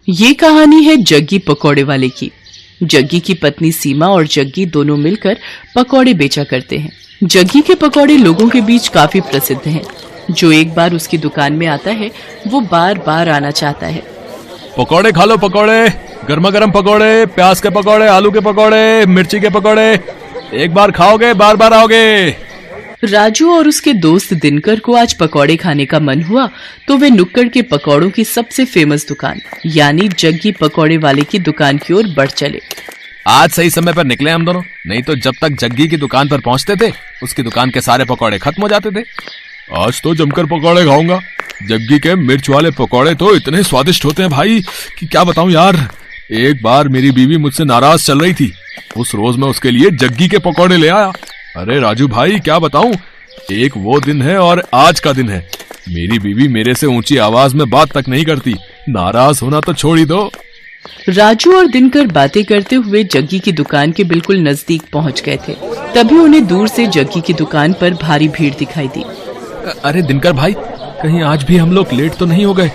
ये कहानी है जग्गी पकौड़े वाले की। जग्गी की पत्नी सीमा और जग्गी दोनों मिलकर पकौड़े बेचा करते हैं। जग्गी के पकौड़े लोगों के बीच काफी प्रसिद्ध हैं। जो एक बार उसकी दुकान में आता है वो बार बार आना चाहता है। पकौड़े खा लो, पकौड़े, गर्मा गर्म पकौड़े, प्याज के पकौड़े, आलू के पकौड़े, मिर्ची के पकौड़े। एक बार खाओगे बार बार आओगे। राजू और उसके दोस्त दिनकर को आज पकौड़े खाने का मन हुआ तो वे नुक्कड़ के पकौड़ों की सबसे फेमस दुकान यानी जग्गी पकौड़े वाले की दुकान की ओर बढ़ चले। आज सही समय पर निकले हम दोनों, नहीं तो जब तक जग्गी की दुकान पर पहुंचते थे उसकी दुकान के सारे पकौड़े खत्म हो जाते थे। आज तो जमकर पकौड़े खाऊंगा। जग्गी के मिर्च वाले पकौड़े तो इतने स्वादिष्ट होते हैं भाई कि क्या बताऊं यार। एक बार मेरी बीवी मुझसे नाराज चल रही थी, उस रोज मैं उसके लिए जग्गी के पकौड़े ले आया। अरे राजू भाई क्या बताऊं, एक वो दिन है और आज का दिन है। मेरी बीवी मेरे से ऊंची आवाज में बात तक नहीं करती, नाराज होना तो छोड़ ही दो। राजू और दिनकर बातें करते हुए जग्गी की दुकान के बिल्कुल नजदीक पहुंच गए थे। तभी उन्हें दूर से जग्गी की दुकान पर भारी भीड़ दिखाई दी। अरे दिनकर भाई, कहीं आज भी हम लोग लेट तो नहीं हो गए?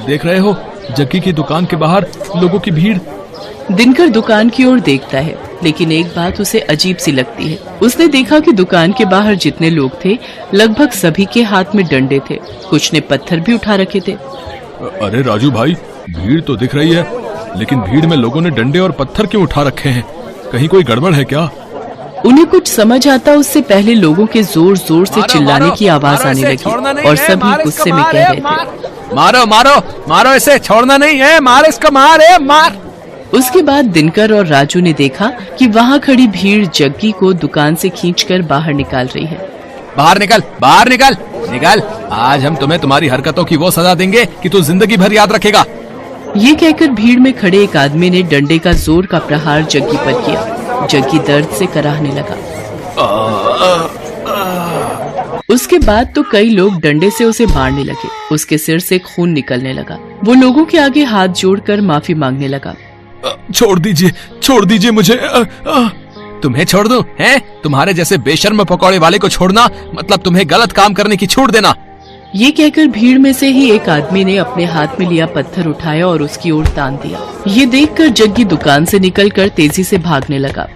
देख रहे हो जग्गी की दुकान के बाहर लोगों की भीड़। दिनकर दुकान की ओर देखता है, लेकिन एक बात उसे अजीब सी लगती है। उसने देखा कि दुकान के बाहर जितने लोग थे लगभग सभी के हाथ में डंडे थे, कुछ ने पत्थर भी उठा रखे थे। अरे राजू भाई, भीड़ तो दिख रही है, लेकिन भीड़ में लोगों ने डंडे और पत्थर क्यों उठा रखे हैं? कहीं कोई गड़बड़ है क्या? उन्हें कुछ समझ आता उससे पहले लोगों के जोर जोर से चिल्लाने की आवाज आने लगी और सभी गुस्से में कह रहे थे, मारो मारो मारो इसे, छोड़ना नहीं है, मार इसको, मार। उसके बाद दिनकर और राजू ने देखा कि वहाँ खड़ी भीड़ जग्गी को दुकान से खींचकर बाहर निकाल रही है। बाहर निकल। आज हम तुम्हें तुम्हारी हरकतों की वो सजा देंगे कि तू जिंदगी भर याद रखेगा। ये कहकर भीड़ में खड़े एक आदमी ने डंडे का जोर का प्रहार जग्गी पर किया। जग्गी दर्द से कराहने लगा। उसके बाद तो कई लोग डंडे से उसे मारने लगे। उसके सिर से खून निकलने लगा। वो लोगों के आगे हाथ जोड़कर माफी मांगने लगा। छोड़ दीजिए मुझे। तुम्हें छोड़ दूं? हैं? तुम्हारे जैसे बेशर्म पकौड़े वाले को छोड़ना मतलब तुम्हें गलत काम करने की छूट देना। ये कहकर भीड़ में से ही एक आदमी ने अपने हाथ में लिया पत्थर उठाया और उसकी ओर तान दिया। ये देखकर जग्गी दुकान से निकलकर तेजी से भागने लगा।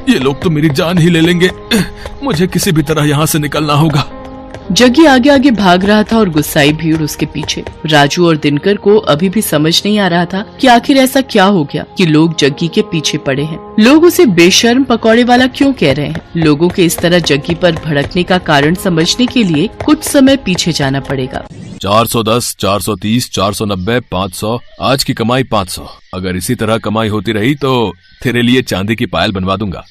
ये लोग तो मेरी जान ही ले लेंगे, मुझे किसी भी तरह यहाँ से निकलना होगा। जग्गी आगे आगे भाग रहा था और गुस्साई भीड़ उसके पीछे। राजू और दिनकर को अभी भी समझ नहीं आ रहा था कि आखिर ऐसा क्या हो गया कि लोग जग्गी के पीछे पड़े हैं। लोग उसे बेशर्म पकौड़े वाला क्यों कह रहे हैं? लोगों के इस तरह जग्गी पर भड़कने का कारण समझने के लिए कुछ समय पीछे जाना पड़ेगा। 410, 430, 490, 500, आज की कमाई 500। अगर इसी तरह कमाई होती रही तो तेरे लिए चांदी की पायल बनवा दूंगा।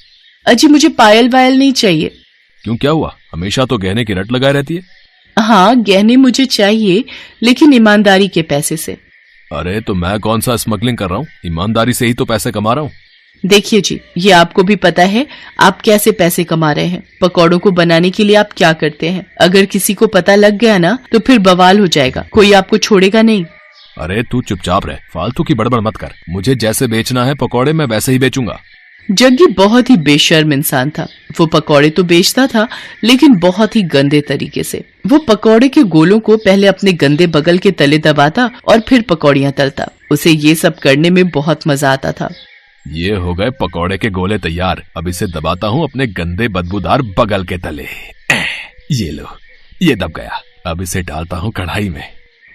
अजी मुझे पायल वायल नहीं चाहिए। क्यों, क्या हुआ? हमेशा तो गहने की रट लगाए रहती है। हाँ गहने मुझे चाहिए, लेकिन ईमानदारी के पैसे से। अरे तो मैं कौन सा स्मगलिंग कर रहा हूँ, ईमानदारी से ही तो पैसे कमा रहा हूँ। देखिए जी, ये आपको भी पता है आप कैसे पैसे कमा रहे हैं। पकौड़ों को बनाने के लिए आप क्या करते हैं? अगर किसी को पता लग गया ना तो फिर बवाल हो जाएगा, कोई आपको छोड़ेगा नहीं। अरे तू चुपचाप रह, फालतू की बड़बड़ मत कर। मुझे जैसे बेचना है पकौड़े मैं वैसे ही बेचूंगा। जग्गी बहुत ही बेशर्म इंसान था। वो पकौड़े तो बेचता था लेकिन बहुत ही गंदे तरीके से। वो पकौड़े के गोलों को पहले अपने गंदे बगल के तले दबाता और फिर पकौड़ियां तलता। उसे ये सब करने में बहुत मजा आता था। ये हो गए पकौड़े के गोले तैयार। अब इसे दबाता हूँ अपने गंदे बदबूदार बगल के तले। ये लो, ये दब गया। अब इसे डालता हूँ कढ़ाई में।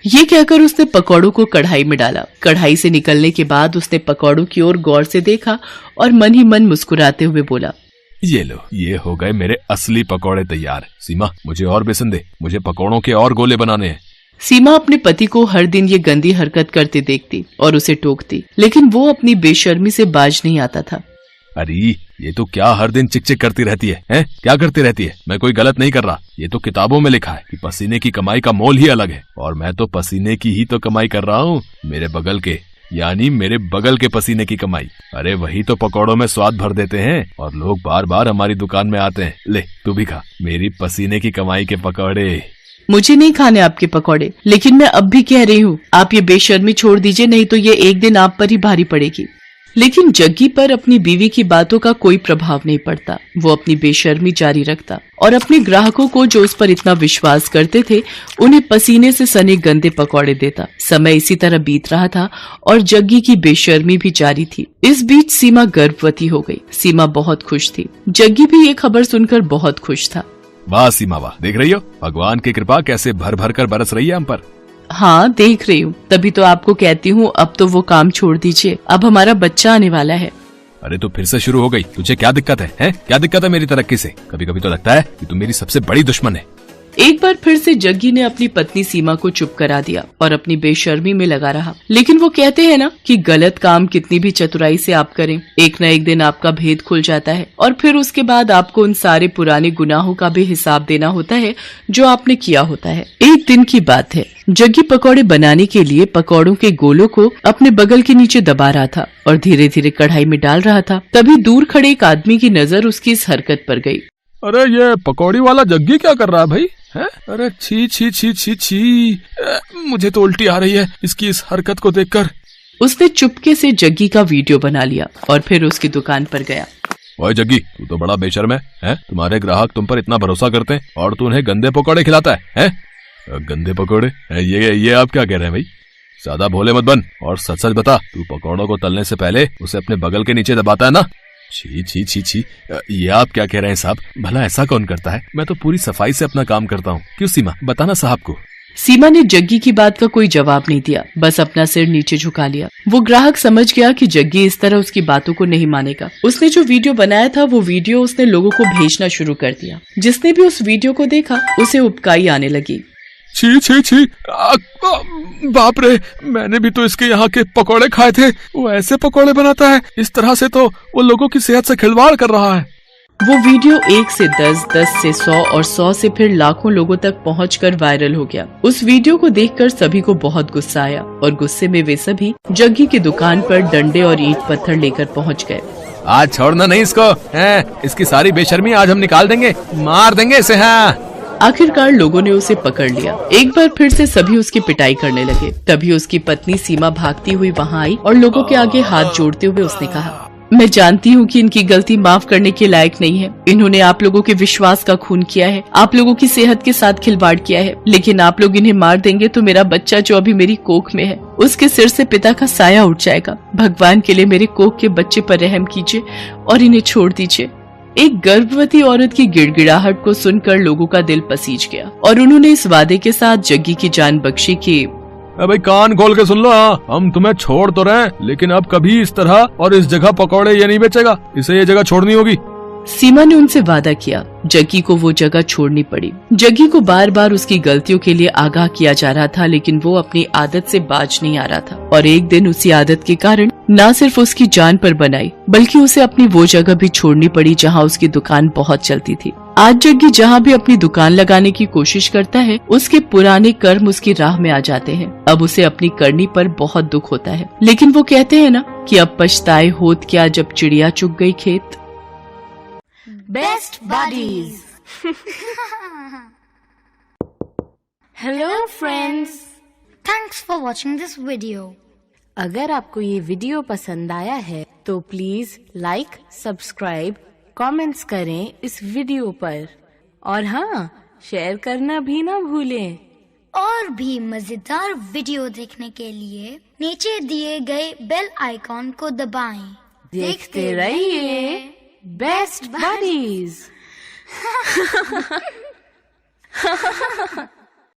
ये कहकर उसने पकौड़ों को कढ़ाई में डाला। कढ़ाई से निकलने के बाद उसने पकौड़ों की ओर गौर से देखा और मन ही मन मुस्कुराते हुए बोला, ये लो, ये हो गए मेरे असली पकौड़े तैयार। सीमा मुझे और बेसन दे, मुझे पकौड़ों के और गोले बनाने हैं। सीमा अपने पति को हर दिन ये गंदी हरकत करते देखती और उसे टोकती, लेकिन वो अपनी बेशर्मी से बाज नहीं आता था। अरे ये तो क्या हर दिन चिक चिक करती रहती है, हैं? क्या करती रहती है? मैं कोई गलत नहीं कर रहा। ये तो किताबों में लिखा है कि पसीने की कमाई का मोल ही अलग है, और मैं तो पसीने की ही तो कमाई कर रहा हूँ। मेरे बगल के, यानी मेरे बगल के पसीने की कमाई। अरे वही तो पकौड़ों में स्वाद भर देते हैं और लोग बार बार हमारी दुकान में आते हैं। ले तू भी खा मेरी पसीने की कमाई के पकौड़े। मुझे नहीं खाने आपके पकौड़े, लेकिन मैं अब भी कह रही हूँ आप ये बेशर्मी छोड़ दीजिए, नहीं तो ये एक दिन आप पर ही भारी पड़ेगी। लेकिन जग्गी पर अपनी बीवी की बातों का कोई प्रभाव नहीं पड़ता। वो अपनी बेशर्मी जारी रखता और अपने ग्राहकों को जो उस पर इतना विश्वास करते थे उन्हें पसीने से सने गंदे पकौड़े देता। समय इसी तरह बीत रहा था और जग्गी की बेशर्मी भी जारी थी। इस बीच सीमा गर्भवती हो गई। सीमा बहुत खुश थी। जग्गी भी ये खबर सुनकर बहुत खुश था। वाह सीमा वाह, देख रही हो भगवान की कृपा कैसे भर भर कर बरस रही है हम पर। हाँ देख रही हूँ, तभी तो आपको कहती हूँ अब तो वो काम छोड़ दीजिए, अब हमारा बच्चा आने वाला है। अरे तो फिर से शुरू हो गई, तुझे क्या दिक्कत है? क्या दिक्कत है मेरी तरक्की से? कभी कभी तो लगता है कि तुम मेरी सबसे बड़ी दुश्मन है। एक बार फिर से जग्गी ने अपनी पत्नी सीमा को चुप करा दिया और अपनी बेशर्मी में लगा रहा। लेकिन वो कहते हैं ना कि गलत काम कितनी भी चतुराई से आप करें, एक न एक दिन आपका भेद खुल जाता है और फिर उसके बाद आपको उन सारे पुराने गुनाहों का भी हिसाब देना होता है जो आपने किया होता है। एक दिन की बात है, जग्गी पकौड़े बनाने के लिए पकौड़ों के गोलों को अपने बगल के नीचे दबा रहा था और धीरे धीरे कढ़ाई में डाल रहा था। तभी दूर खड़े एक आदमी की नजर उसकी इस हरकत पर गई। अरे ये पकौड़ी वाला जग्गी क्या कर रहा है भाई? है? अरे छी छी छी छी छी, मुझे तो उल्टी आ रही है इसकी इस हरकत को देखकर। उसने चुपके से जग्गी का वीडियो बना लिया और फिर उसकी दुकान पर गया। ओए जग्गी, तू तो बड़ा बेशर्म है? तुम्हारे ग्राहक तुम पर इतना भरोसा करते हैं और तू उन्हें गंदे पकौड़े खिलाता है? गंदे पकौड़े? ये आप क्या कह रहे हैं भाई? ज्यादा भोले मत बन और सच सच बता, तू पकौड़ों को तलने से पहले उसे अपने बगल के नीचे दबाता है ना? छी छी छी छी, ये आप क्या कह रहे हैं साहब? भला ऐसा कौन करता है? मैं तो पूरी सफाई से अपना काम करता हूँ। क्यों सीमा, बताना साहब को। सीमा ने जग्गी की बात का कोई जवाब नहीं दिया, बस अपना सिर नीचे झुका लिया। वो ग्राहक समझ गया कि जग्गी इस तरह उसकी बातों को नहीं मानेगा। उसने जो वीडियो बनाया था वो वीडियो उसने लोगों को भेजना शुरू कर दिया। जिसने भी उस वीडियो को देखा उसे उबकाई आने लगी। छी छी छी, बाप रे, मैंने भी तो इसके यहाँ के पकोड़े खाए थे। वो ऐसे पकोड़े बनाता है? इस तरह से तो वो लोगों की सेहत से खिलवाड़ कर रहा है। वो वीडियो 1 से 10, 10 से 100 और 100 से फिर लाखों लोगों तक पहुंचकर वायरल हो गया। उस वीडियो को देखकर सभी को बहुत गुस्सा आया और गुस्से में वे सभी जग्गी की दुकान पर डंडे और ईंट पत्थर लेकर पहुंच गए। आज छोड़ना नहीं इसको, इसकी सारी बेशर्मी आज हम निकाल देंगे, मार देंगे इसे। हाँ, आखिरकार लोगों ने उसे पकड़ लिया। एक बार फिर से सभी उसकी पिटाई करने लगे। तभी उसकी पत्नी सीमा भागती हुई वहाँ आई और लोगों के आगे हाथ जोड़ते हुए उसने कहा, मैं जानती हूँ कि इनकी गलती माफ करने के लायक नहीं है। इन्होंने आप लोगों के विश्वास का खून किया है, आप लोगों की सेहत के साथ खिलवाड़ किया है, लेकिन आप लोग इन्हें मार देंगे तो मेरा बच्चा जो अभी मेरी कोख में है उसके सिर से पिता का साया उठ जाएगा। भगवान के लिए मेरे कोख के बच्चे पर रहम कीजिए और इन्हें छोड़ दीजिए। एक गर्भवती औरत की गिड़गिड़ाहट को सुनकर लोगों का दिल पसीज गया और उन्होंने इस वादे के साथ जग्गी की जान बख्शी कि भाई कान खोल के सुन लो, हम तुम्हें छोड़ तो रहे, लेकिन अब कभी इस तरह और इस जगह पकौड़े ये नहीं बेचेगा, इसे ये जगह छोड़नी होगी। सीमा ने उनसे वादा किया। जग्गी को वो जगह छोड़नी पड़ी। जग्गी को बार बार उसकी गलतियों के लिए आगाह किया जा रहा था, लेकिन वो अपनी आदत से बाज नहीं आ रहा था और एक दिन उसी आदत के कारण न सिर्फ उसकी जान पर बनाई बल्कि उसे अपनी वो जगह भी छोड़नी पड़ी जहाँ उसकी दुकान बहुत चलती थी। आज जग्गी जहाँ भी अपनी दुकान लगाने की कोशिश करता है उसके पुराने कर्म उसकी राह में आ जाते हैं। अब उसे अपनी करनी पर बहुत दुख होता है, लेकिन वो कहते हैं ना कि अब पछताए होत क्या जब चिड़िया चुग गई खेत। Best buddies. Hello friends. Thanks for watching this video. अगर आपको ये वीडियो पसंद आया है तो प्लीज लाइक, सब्सक्राइब, कमेंट्स करें इस वीडियो पर और हाँ, शेयर करना भी ना भूलें। और भी मजेदार वीडियो देखने के लिए नीचे दिए गए बेल आइकॉन को दबाएं। देखते रहिए बेस्ट बडीज।